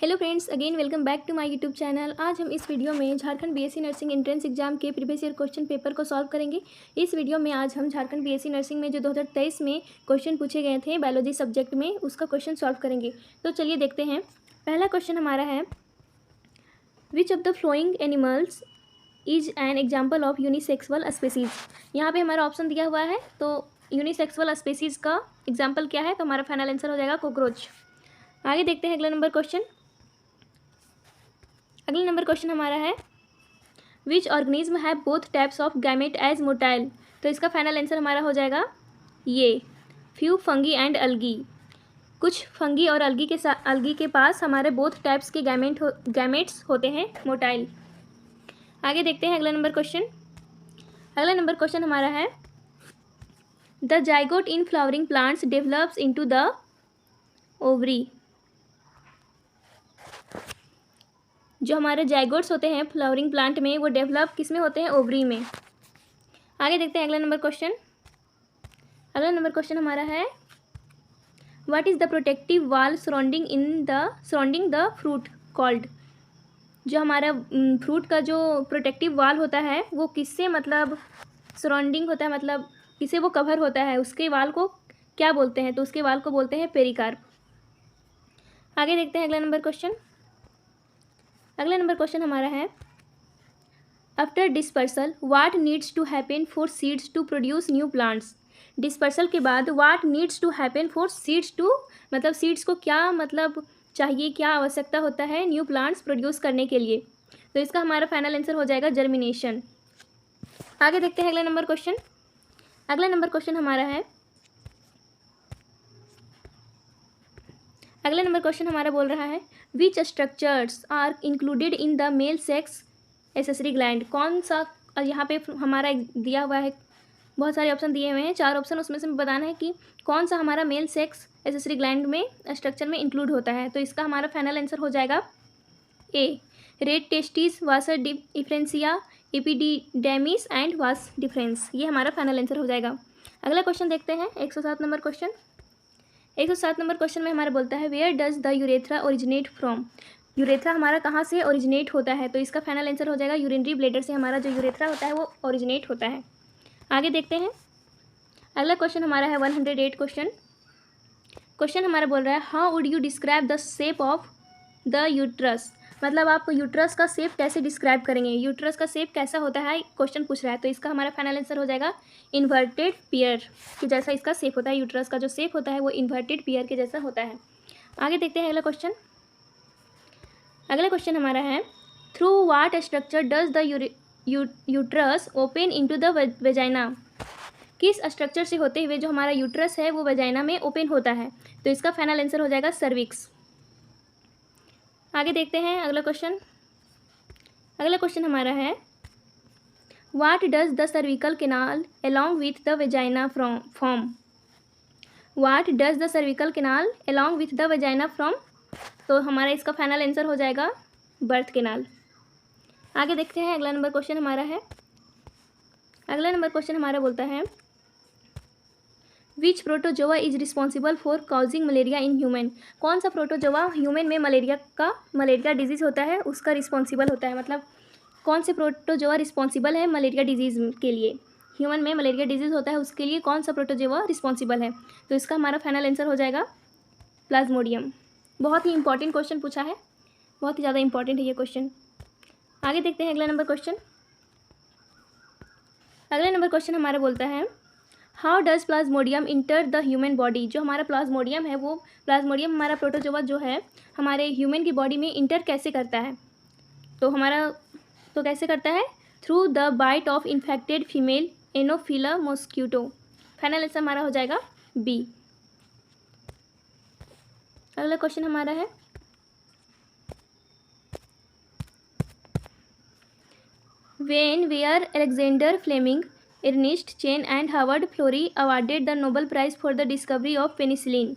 Hello friends, again welcome back to my YouTube channel. आज हम इस वीडियो में Jharkhand BSc nursing entrance exam के प्रीवियस ईयर क्वेश्चन पेपर को सॉल्व करेंगे। इस वीडियो में आज हम झारखंड बीएससी नर्सिंग में जो 2023 में क्वेश्चन पूछे गए थे बायोलॉजी सब्जेक्ट में, उसका क्वेश्चन सॉल्व करेंगे। तो चलिए देखते हैं। पहला क्वेश्चन हमारा है, which of the flowing animals is an example of unisexual species. यहाँ पर हमारा ऑप्शन दिया हुआ है, तो यूनिसेक्सुअल स्पेसीज का एग्जाम्पल क्या है, तो हमारा फाइनल आंसर हो जाएगा कॉकरोच। आगे देखते हैं अगला नंबर क्वेश्चन। अगला नंबर क्वेश्चन हमारा है, which organism have both types of gamete as motile. तो इसका फाइनल आंसर हमारा हो जाएगा ये, फ्यू फंगी एंड अलगी। कुछ फंगी और अलगी के पास हमारे बोथ टाइप्स के गैमेट्स होते हैं मोटाइल। आगे देखते हैं अगला नंबर क्वेश्चन। अगला नंबर क्वेश्चन हमारा है, the zygote in flowering plants develops into the ovary. जो हमारे जाइगोट्स होते हैं फ्लावरिंग प्लांट में, वो डेवलप किस में होते हैं, ओवरी में। आगे देखते हैं अगला नंबर क्वेश्चन। अगला नंबर क्वेश्चन हमारा है, व्हाट इज़ द प्रोटेक्टिव वाल सराउंडिंग द फ्रूट कॉल्ड। जो हमारा फ्रूट का जो प्रोटेक्टिव वाल होता है वो किससे मतलब सराउंडिंग होता है, मतलब किसे वो कवर होता है, उसके वाल को क्या बोलते हैं, तो उसके वाल को बोलते हैं पेरिकार्प। आगे देखते हैं अगला नंबर क्वेश्चन। अगला नंबर क्वेश्चन हमारा है, after dispersal what needs to happen for seeds to produce new plants. Dispersal के बाद what needs to happen for seeds to, मतलब सीड्स को क्या मतलब चाहिए, क्या आवश्यकता होता है न्यू प्लांट्स प्रोड्यूस करने के लिए। तो इसका हमारा फाइनल आंसर हो जाएगा जर्मिनेशन। आगे देखते हैं अगला नंबर क्वेश्चन। अगला नंबर क्वेश्चन हमारा है, अगला नंबर क्वेश्चन हमारा बोल रहा है, which structures are included in the male sex accessory gland. कौन सा, यहाँ पे हमारा दिया हुआ है, बहुत सारे ऑप्शन दिए हुए हैं, 4 ऑप्शन, उसमें से बताना है कि कौन सा हमारा मेल सेक्स एसेसरी ग्लैंड में स्ट्रक्चर में इंक्लूड होता है। तो इसका हमारा फाइनल आंसर हो जाएगा A, rete testis, vasa efferentia, epididymis and vas deferens. ये हमारा फाइनल आंसर हो जाएगा। अगला क्वेश्चन देखते हैं, 107 नंबर क्वेश्चन। 107 नंबर क्वेश्चन में हमारा बोलता है, where does the urethra originate from. Urethra हमारा कहाँ से ओरिजिनेट होता है, तो इसका फाइनल आंसर हो जाएगा यूरिनरी ब्लैडर से हमारा जो यूरेथ्रा होता है वो ओरिजिनेट होता है। आगे देखते हैं। अगला क्वेश्चन हमारा है 108 क्वेश्चन। क्वेश्चन हमारा बोल रहा है, how would you describe the shape of the uterus. मतलब आप यूट्रस का शेप कैसे डिस्क्राइब करेंगे, यूट्रस का शेप कैसा होता है, क्वेश्चन पूछ रहा है। तो इसका हमारा फाइनल आंसर हो जाएगा इन्वर्टेड पेयर के जैसा इसका शेप होता है। यूट्रस का जो शेप होता है वो इन्वर्टेड पेयर के जैसा होता है। आगे देखते हैं अगला क्वेश्चन। अगला क्वेश्चन हमारा है, through what structure does the uterus open into the vagina. किस स्ट्रक्चर से होते हुए जो हमारा यूट्रस है वो वेजाइना में ओपन होता है। तो इसका फाइनल आंसर हो जाएगा सर्विक्स। आगे देखते हैं अगला क्वेश्चन। अगला क्वेश्चन हमारा है, what does the cervical canal along with the vagina form. What does the cervical canal along with the vagina from. तो हमारा इसका फाइनल आंसर हो जाएगा बर्थ कैनाल। आगे देखते हैं अगला नंबर क्वेश्चन हमारा है, अगला नंबर क्वेश्चन हमारा बोलता है, which protozoa is responsible for causing malaria in human. कौन सा प्रोटोजोआ ह्यूमन में मलेरिया डिजीज़ होता है उसका रिस्पॉन्सिबल होता है। मतलब कौन से प्रोटोजोआ रिस्पॉन्सिबल है मलेरिया डिजीज़ के लिए, ह्यूमन में मलेरिया डिजीज़ होता है उसके लिए कौन सा प्रोटोजोआ रिस्पॉन्सिबल है। तो इसका हमारा फाइनल आंसर हो जाएगा प्लाज्मोडियम। बहुत ही इंपॉर्टेंट क्वेश्चन पूछा है, बहुत ही ज़्यादा इंपॉर्टेंट है ये क्वेश्चन। आगे देखते हैं अगला नंबर क्वेश्चन। अगला नंबर क्वेश्चन हमारा बोलता है, how does Plasmodium inter the human body. जो हमारा प्लाज्मोडियम है वो प्लाज्मोडियम हमारा प्रोटोजोआ जो है हमारे ह्यूमन की बॉडी में इंटर कैसे करता है। तो कैसे करता है, through the bite of infected female Anopheles mosquito. Final answer हमारा हो जाएगा बी। अगला क्वेश्चन हमारा है, when were Alexander Fleming, Ernest Chen and Howard Florey awarded the Nobel Prize for the discovery of penicillin।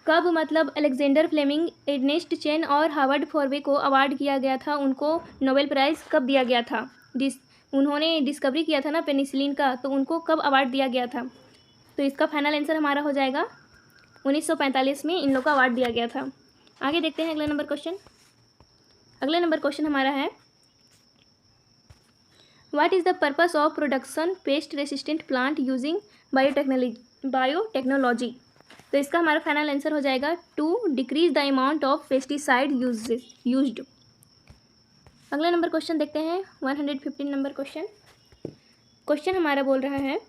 कब मतलब अलेक्जेंडर फ्लेमिंग, एर्नेस्ट चेन और Howard फ्लोरे को अवार्ड किया गया था, उनको नोबेल प्राइज़ कब दिया गया था। उन्होंने डिस्कवरी किया था ना पेनिसिलिन का, तो उनको कब अवार्ड दिया गया था। तो इसका फाइनल आंसर हमारा हो जाएगा 1945 में इन लोग को अवार्ड दिया गया था। आगे देखते हैं अगला नंबर क्वेश्चन। अगला नंबर क्वेश्चन हमारा है what is the purpose of production pest resistant plant using biotechnology. तो इसका हमारा फाइनल आंसर हो जाएगा to decrease the amount of pesticide used. अगला नंबर क्वेश्चन देखते हैं 115 नंबर क्वेश्चन। क्वेश्चन हमारा बोल रहा है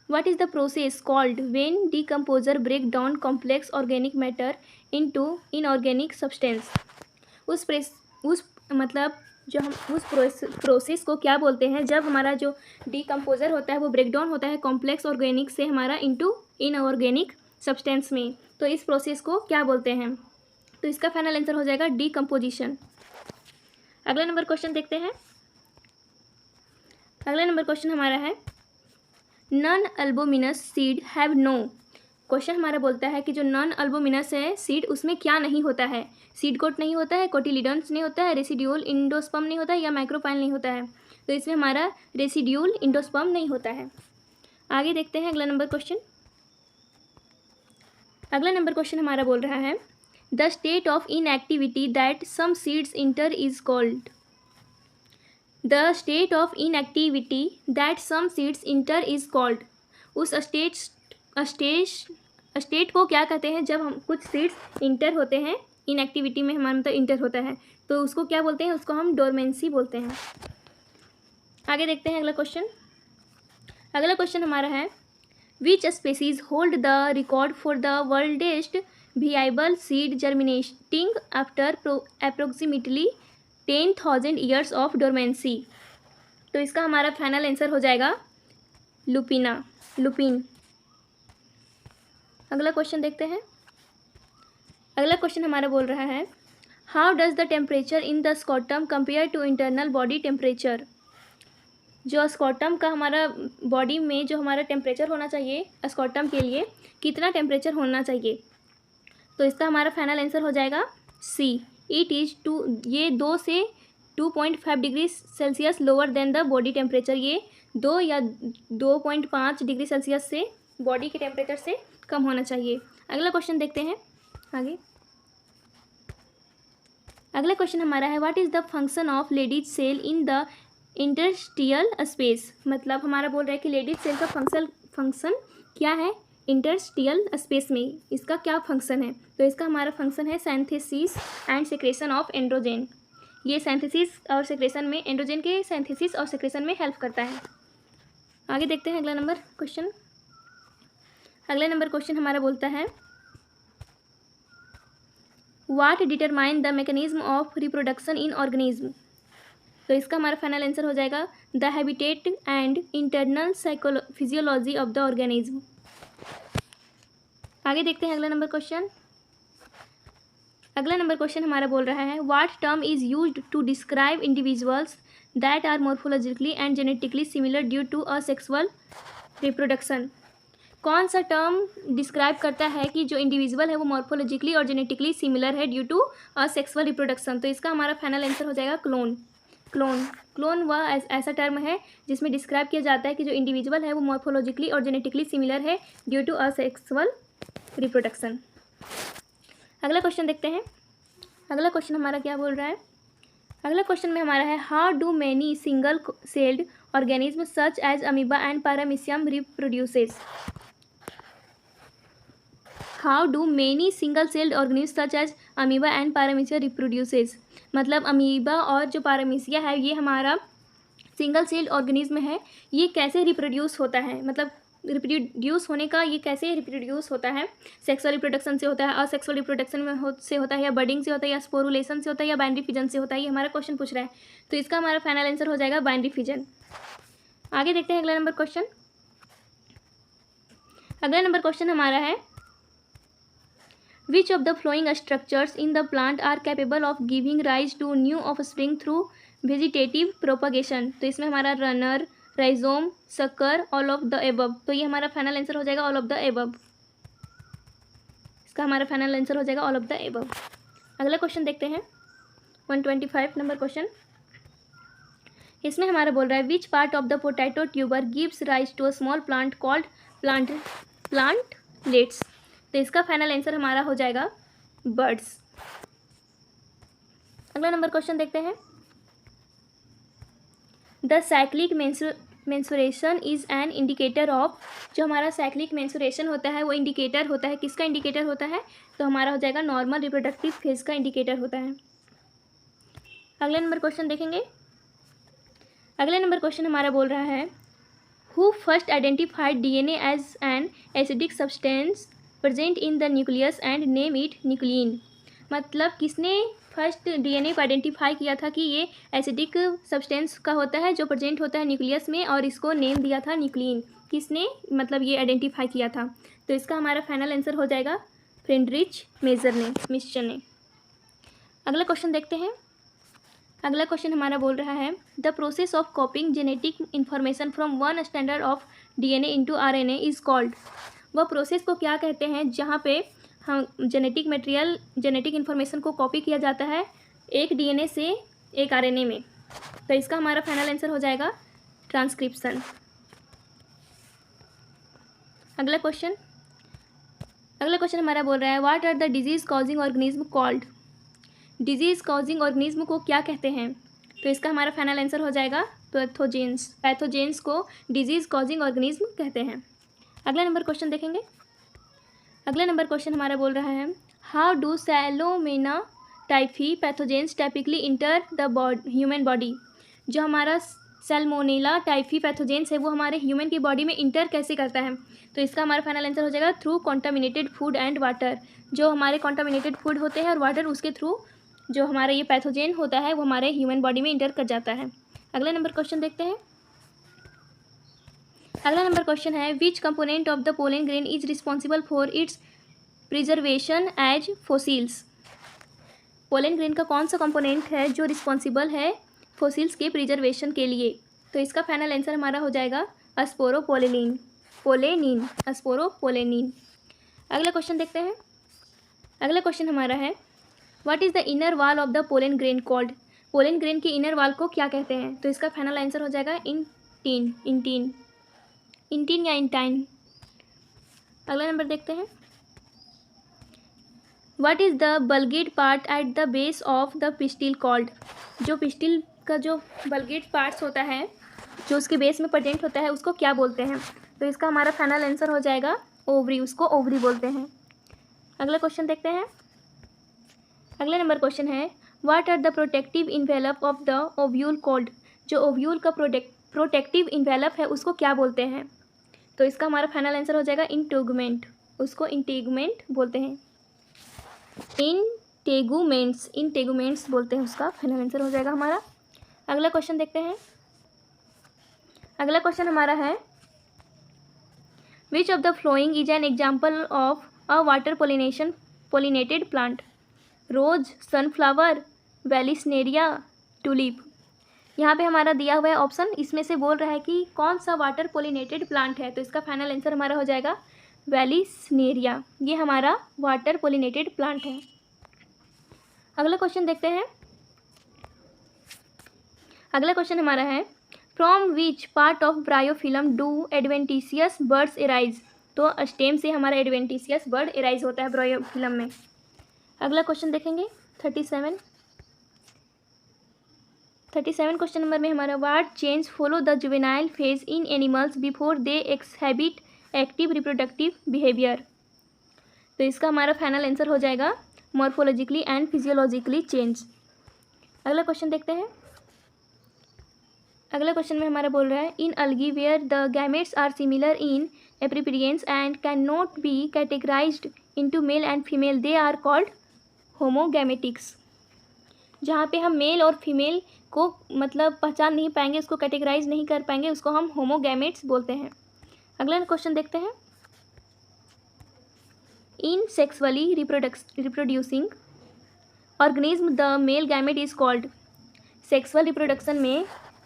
what is the process called when decomposer break down complex organic matter into inorganic substance. मतलब जो हम उस प्रोसेस को क्या बोलते हैं जब हमारा जो डीकम्पोजर होता है वो ब्रेक डाउन होता है कॉम्प्लेक्स ऑर्गेनिक से हमारा इनटू इनऑर्गेनिक सब्सटेंस में, तो इस प्रोसेस को क्या बोलते हैं। तो इसका फाइनल आंसर हो जाएगा डीकम्पोजिशन। अगला नंबर क्वेश्चन देखते हैं। अगला नंबर क्वेश्चन हमारा है non albuminous seed have no. Question हमारा बोलता है कि जो नॉन अल्बुमिनस है सीड उसमें क्या नहीं होता है। सीड कोट नहीं होता है, कोटिलिडन्स नहीं होता है, रेसिड्यूल इंडोस्पर्म नहीं होता है या माइक्रोपाइल नहीं होता है। तो इसमें हमारा रेसिड्यूल इंडोस्पर्म नहीं होता है। आगे देखते हैं अगला नंबर क्वेश्चन। अगला नंबर क्वेश्चन हमारा बोल रहा है the state of inactivity that some seeds enter is called. The state of inactivity that some seeds enter is called. उस स्टेट को क्या कहते हैं जब हम कुछ सीड्स इंटर होते हैं, इनएक्टिविटी में हमारा मतलब इंटर होता है, तो उसको क्या बोलते हैं, उसको हम डोरमेंसी बोलते हैं। आगे देखते हैं अगला क्वेश्चन। अगला क्वेश्चन हमारा है which species hold the record for the world's oldest viable seed germinating after approximately 10,000 years of dormancy. तो इसका हमारा फाइनल आंसर हो जाएगा लुपिन। अगला क्वेश्चन देखते हैं। अगला क्वेश्चन हमारा बोल रहा है how does the temperature in the scrotum compare to internal body temperature. जो स्कॉटम का हमारा बॉडी में जो हमारा टेम्परेचर होना चाहिए, स्कॉटम के लिए कितना टेम्परेचर होना चाहिए। तो इसका हमारा फाइनल आंसर हो जाएगा सी। इट इज़ 2 से 2.5 degree Celsius lower than the body temperature. ये 2 या 2.5 डिग्री सेल्सियस से बॉडी के टेम्परेचर से कम होना चाहिए। अगला क्वेश्चन देखते हैं आगे। अगला क्वेश्चन हमारा है what is the function of Leydig cell in the interstitial space. मतलब हमारा बोल रहा है कि लेडीज सेल का फंक्शन क्या है इंटरस्टियल स्पेस में, इसका क्या फंक्शन है। तो इसका हमारा फंक्शन है synthesis and secretion of androgen. ये सिंथेसिस और सेक्रेशन में, एंड्रोजन के सिंथेसिस और सेक्रेशन में हेल्प करता है। आगे देखते हैं अगला नंबर क्वेश्चन। अगला नंबर क्वेश्चन हमारा बोलता है what determine the mechanism of reproduction in organism. तो इसका हमारा फाइनल आंसर हो जाएगा the habitat and internal physiology of the organism. आगे देखते हैं अगला नंबर क्वेश्चन। अगला नंबर क्वेश्चन हमारा बोल रहा है what term is used to describe individuals that are morphologically and genetically similar due to asexual reproduction. कौन सा टर्म डिस्क्राइब करता है कि जो इंडिविजुअल है वो मॉर्फोलॉजिकली और जेनेटिकली सिमिलर है due to asexual reproduction. तो इसका हमारा फाइनल आंसर हो जाएगा क्लोन वह ऐसा टर्म है जिसमें डिस्क्राइब किया जाता है कि जो इंडिविजुअल है वो मॉर्फोलॉजिकली और जेनेटिकली सिमिलर है due to asexual reproduction. अगला क्वेश्चन देखते हैं। अगला क्वेश्चन हमारा क्या बोल रहा है। अगला क्वेश्चन में हमारा है how do many single celled organism such as amoeba and paramecium reproduces. How do many single celled organism such as amoeba and paramecium reproduces. मतलब अमीबा और जो पैरामीशिया है ये हमारा सिंगल सेल्ड ऑर्गेनिज्म है, ये कैसे रिप्रोड्यूस होता है, मतलब रिप्रोड्यूस होने का ये कैसे रिप्रोड्यूस होता है। सेक्सुअल रिप्रोडक्शन से होता है, असेक्सुअल रिप्रोडक्शन में से होता है, या बडिंग से होता है, या स्पोरुलेशन से होता है, या बाइनरी फिजन से होता है। ये हमारा क्वेश्चन पूछ रहा है, तो इसका हमारा फाइनल आंसर हो जाएगा बाइनरी फिजन। आगे देखते हैं अगला नंबर क्वेश्चन। अगला नंबर क्वेश्चन हमारा है which of the following structures in the plant are capable of giving rise to new offspring through vegetative propagation. तो इसमें हमारा runner, rhizome, sucker, all of the above. तो ये हमारा फाइनल आंसर हो जाएगा ऑल ऑफ द एबव। इसका हमारा फाइनल आंसर हो जाएगा ऑल ऑफ द एबव। अगला क्वेश्चन देखते हैं 125 नंबर क्वेश्चन। इसमें हमारा बोल रहा है which part of the potato tuber gives rise to a small plant called plantlets. तो इसका फाइनल आंसर हमारा हो जाएगा बर्ड्स। अगला नंबर क्वेश्चन देखते हैं। The cyclic mensuration is an indicator of, जो हमारा साइक्लिक मेंसुरेशन होता है वो इंडिकेटर होता है, किसका इंडिकेटर होता है? तो हमारा हो जाएगा नॉर्मल रिप्रोडक्टिव फेज का इंडिकेटर होता है। अगले नंबर क्वेश्चन देखेंगे। अगले नंबर क्वेश्चन हमारा बोल रहा है who first identified DNA as an acidic substance present in the nucleus and name it nuclein. मतलब किसने फर्स्ट डीएनए को आइडेंटिफाई किया था कि ये एसिडिक सब्सटेंस का होता है जो प्रेजेंट होता है न्यूक्लियस में, और इसको नेम दिया था न्यूक्लियन। किसने मतलब ये आइडेंटिफाई किया था? तो इसका हमारा फाइनल आंसर हो जाएगा फ्रेडरिच मिस्चर ने। अगला क्वेश्चन देखते हैं। अगला क्वेश्चन हमारा बोल रहा है the process of कॉपिंग genetic information from one standard of DNA into RNA is called. वह प्रोसेस को क्या कहते हैं जहाँ पे हम जेनेटिक इन्फॉर्मेशन को कॉपी किया जाता है एक डीएनए से एक आरएनए में? तो इसका हमारा फाइनल आंसर हो जाएगा ट्रांसक्रिप्शन। अगला क्वेश्चन हमारा बोल रहा है what are the disease causing organism called. Disease causing organism को क्या कहते हैं? तो इसका हमारा फाइनल आंसर हो जाएगा पैथोजेंस को डिजीज कॉजिंग ऑर्गेनिज्म कहते हैं। अगला नंबर क्वेश्चन देखेंगे। अगला नंबर क्वेश्चन हमारा बोल रहा है how do salmonella typhi pathogens typically enter the human body. जो हमारा सैल्मोनेला टाइफी पैथोजेंस है वो हमारे ह्यूमन की बॉडी में इंटर कैसे करता है? तो इसका हमारा फाइनल आंसर हो जाएगा through contaminated food and water. जो हमारे कॉन्टामिनेटेड फूड होते हैं और वाटर, उसके थ्रू जो हमारा ये पैथोजेन होता है वो हमारे ह्यूमन बॉडी में इंटर कर जाता है। अगला नंबर क्वेश्चन देखते हैं। अगला नंबर क्वेश्चन है which component of the pollen grain is responsible for its preservation as fossils. Pollen grain का कौन सा कंपोनेंट है जो रिस्पॉन्सिबल है फोसिल्स के प्रिजर्वेशन के लिए? तो इसका फाइनल आंसर हमारा हो जाएगा अस्पोरोपोलेनिन। अगला क्वेश्चन देखते हैं। अगला क्वेश्चन हमारा है what is the inner wall of the pollen grain called. Pollen grain के इनर वॉल को क्या कहते हैं? तो इसका फाइनल आंसर हो जाएगा इंटीन या इंटाइन। अगला नंबर देखते हैं। What is the bulged part at the base of the pistil called. जो पिस्टिल का जो बल्गेड पार्ट्स होता है जो उसके बेस में प्रेजेंट होता है उसको क्या बोलते हैं? तो इसका हमारा फाइनल आंसर हो जाएगा ओवरी, उसको ओवरी बोलते हैं। अगला क्वेश्चन देखते हैं। अगला नंबर क्वेश्चन है what are the protective envelope of the ovule called. जो ओव्यूल का प्रोटेक्टिव इन्वेलप है उसको क्या बोलते हैं? तो इसका हमारा फाइनल आंसर हो जाएगा इंटेगुमेंट, उसको इंटेगुमेंट बोलते हैं। इंटेगुमेंट्स बोलते हैं, उसका फाइनल आंसर हो जाएगा हमारा। अगला क्वेश्चन देखते हैं। अगला क्वेश्चन हमारा है which of the following is an example of a water pollinated plant. Rose, sunflower, vallisneria, tulip. यहाँ पे हमारा दिया हुआ है ऑप्शन, इसमें से बोल रहा है कि कौन सा वाटर पोलिनेटेड प्लांट है। तो इसका फाइनल आंसर हमारा हो जाएगा वेलिस्नेरिया, ये हमारा वाटर पोलिनेटेड प्लांट है। अगला क्वेश्चन देखते हैं। अगला क्वेश्चन हमारा है from which part of bryophyllum do adventitious birds arise. तो स्टेम से हमारा एडवेंटिशियस बर्ड एराइज होता है ब्रायोफिलम में। अगला क्वेश्चन देखेंगे 37 क्वेश्चन नंबर में हमारा what change follow the juvenile phase in animals before they exhibit active reproductive behaviour. तो इसका हमारा फाइनल आंसर हो जाएगा मॉर्फोलॉजिकली एंड फिजियोलॉजिकली चेंज। अगला क्वेश्चन देखते हैं। अगला क्वेश्चन में हमारा बोल रहा है in algae where the gametes are similar in appearance and can not be categorised into male and female they are called homogametics. जहाँ पे हम मेल और फीमेल को मतलब पहचान नहीं पाएंगे, उसको कैटेगराइज नहीं कर पाएंगे, उसको हम होमोगैमेट्स बोलते हैं। अगला क्वेश्चन देखते हैं। In sexually reproducing organism the male gamete is called. Sexual reproduction में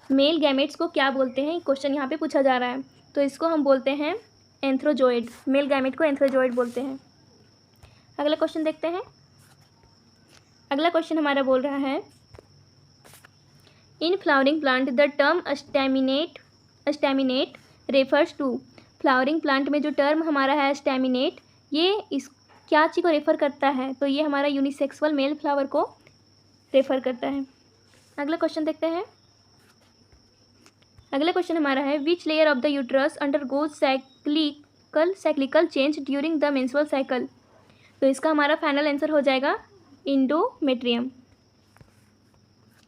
मेल गैमेट्स को क्या बोलते हैं, क्वेश्चन यहाँ पे पूछा जा रहा है। तो इसको हम बोलते हैं एंथ्रोजोइड, मेल गैमेट को एंथ्रोजोइड बोलते हैं। अगला क्वेश्चन देखते हैं। अगला क्वेश्चन हमारा बोल रहा है in flowering plant the term staminate refers to. Flowering plant में जो टर्म हमारा है स्टैमिनेट, ये क्या चीज़ को रेफ़र करता है? तो ये हमारा यूनिसेक्सुअल मेल फ्लावर को रेफ़र करता है। अगला क्वेश्चन देखते हैं। अगला क्वेश्चन हमारा है which layer of the uterus undergoes cyclical change during the menstrual cycle. तो इसका हमारा फाइनल आंसर हो जाएगा इंडोमेट्रियम।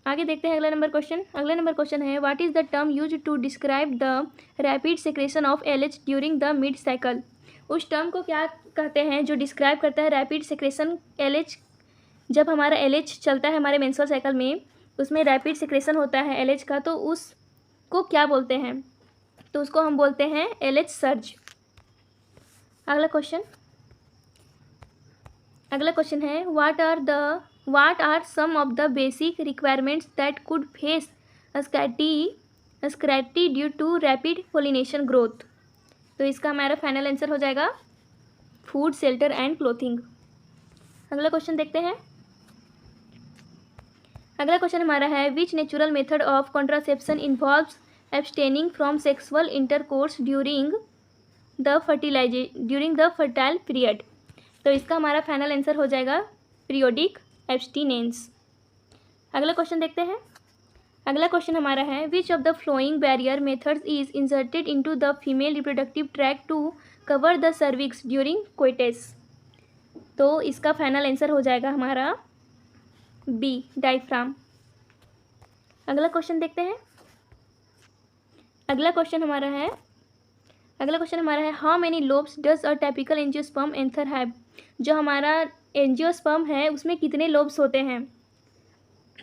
आगे देखते हैं अगला नंबर क्वेश्चन। अगला नंबर क्वेश्चन है what is the term use to describe the rapid secretion of LH during the mid cycle. उस टर्म को क्या कहते हैं जो डिस्क्राइब करता है रैपिड सेक्रेशन एलएच। जब हमारा एलएच चलता है हमारे मेंस्ट्रुअल साइकिल में, उसमें रैपिड सेक्रेशन होता है एलएच का, तो उसको क्या बोलते हैं? तो उसको हम बोलते हैं एलएच सर्ज। अगला क्वेश्चन है what are some of the basic requirements that could face a scatty due to rapid pollination growth। तो इसका हमारा फाइनल आंसर हो जाएगा फूड, शेल्टर एंड क्लोथिंग। अगला क्वेश्चन देखते हैं। अगला क्वेश्चन हमारा है विच natural method of contraception involves abstaining from sexual intercourse during the fertile period. तो इसका हमारा फाइनल आंसर हो जाएगा पीरियोडिक एब्सटिनेंस। अगला क्वेश्चन देखते हैं। अगला क्वेश्चन हमारा है which of the following barrier methods is inserted into the female reproductive tract to cover the cervix during coitus. तो इसका फाइनल आंसर हो जाएगा हमारा बी, डायफ्राम। अगला क्वेश्चन देखते हैं। अगला क्वेश्चन हमारा है how many lobes does a typical angiosperm anther have. जो हमारा एंजियोस्पर्म है उसमें कितने लोब्स होते हैं?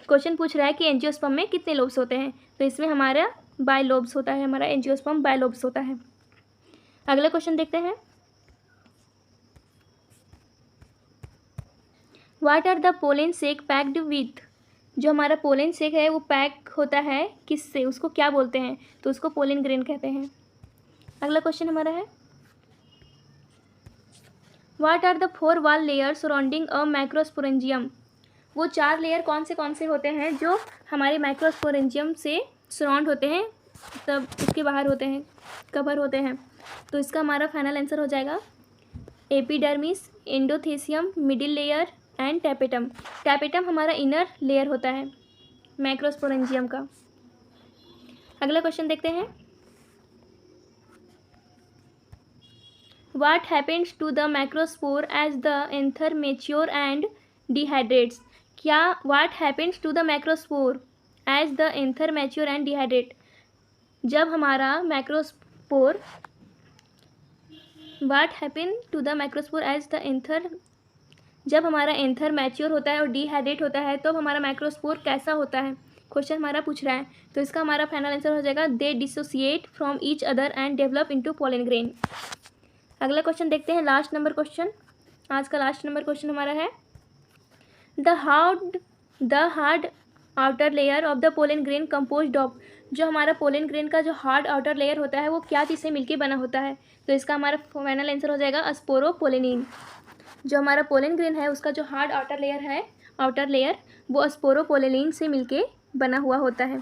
क्वेश्चन पूछ रहा है कि एंजियोस्पर्म में कितने लोब्स होते हैं। तो इसमें हमारा बायलोब्स होता है, हमारा एंजियोस्पर्म बायलोब्स होता है। अगला क्वेश्चन देखते हैं। What are the pollen sac packed with. जो हमारा पोलन सेक है वो पैक होता है किससे, उसको क्या बोलते हैं? तो उसको पोलन ग्रेन कहते हैं। अगला क्वेश्चन हमारा है what are the 4 wall layer surrounding a microsporangium. वो 4 लेयर कौन से होते हैं जो हमारे माइक्रोस्पोरेंजियम से सराउंड होते हैं, तब उसके बाहर होते हैं, कवर होते हैं। तो इसका हमारा फाइनल आंसर हो जाएगा epidermis, endothecium, middle layer and tapetum. Tapetum हमारा इनर लेयर होता है माइक्रोस्पोरेंजियम का। अगला क्वेश्चन देखते हैं। What happens to the macrospore as the anther mature and dehydrates। क्या what happens to the macrospore as the anther mature and dehydrate। जब हमारा मैक्रोस्पोर what happen to the macrospore as the anther, जब हमारा anther mature होता है और dehydrate होता है तो हमारा माइक्रोस्पोर कैसा होता है, क्वेश्चन हमारा पूछ रहा है। तो इसका हमारा फाइनल आंसर हो जाएगा they dissociate from each other and develop into pollen grain. अगला क्वेश्चन देखते हैं, लास्ट नंबर क्वेश्चन। आज का लास्ट नंबर क्वेश्चन हमारा है the hard outer layer of the pollen grain composed of. जो हमारा पोलन ग्रेन का जो हार्ड आउटर लेयर होता है वो क्या चीज़ से मिलकर बना होता है? तो इसका हमारा फाइनल आंसर हो जाएगा स्पोरोपोलेनिन। जो हमारा पोलन ग्रेन है उसका जो हार्ड आउटर लेयर वो स्पोरोपोलेनिन से मिलके बना हुआ होता है।